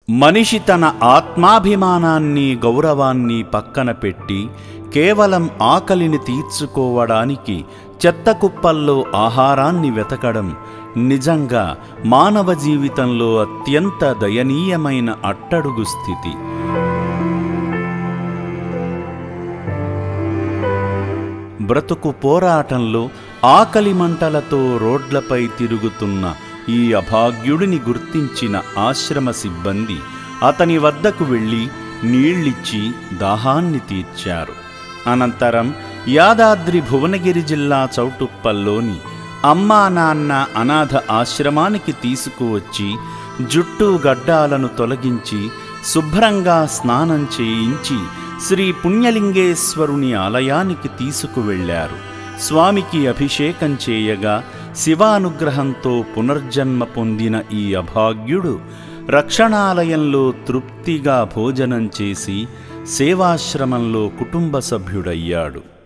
మనిషి తన ఆత్మాభిమానాన్ని గౌరవాన్ని పక్కన పెట్టి కేవలం ఆకలిని తీర్చుకోవడానికి చెత్తకుప్పల్లో ఆహారాన్ని వెతకడం నిజంగా మానవ జీవితంలో అత్యంత దయనీయమైన అట్టడుగు స్థితి. బ్రతుకు పోరాటంలో ఆకలి మంటలతో రోడ్లపై తిరుగుతున్న ఈ అభాగ్యుడిని గుర్తించిన ఆశ్రమ సిబ్బంది అతని వద్దకు వెళ్ళి నీళ్ళిచ్చి దాహాన్ని తీర్చారు. అనంతరం యాదాద్రి భువనగిరి జిల్లా చౌటుప్పల్లోని అమ్మా నాన్న అనాథ ఆశ్రమానికి తీసుకువచ్చి జుట్టు గడ్డాలను తొలగించి శుభ్రంగా స్నానం చేయించి శ్రీ పుణ్యలింగేశ్వరుని ఆలయానికి తీసుకువెళ్లారు. స్వామికి అభిషేకం చేయగా శివానుగ్రహంతో పునర్జన్మ పొందిన ఈ అభాగ్యుడు రక్షణాలయంలో తృప్తిగా భోజనం చేసి సేవాశ్రమంలో కుటుంబ సభ్యుడయ్యాడు.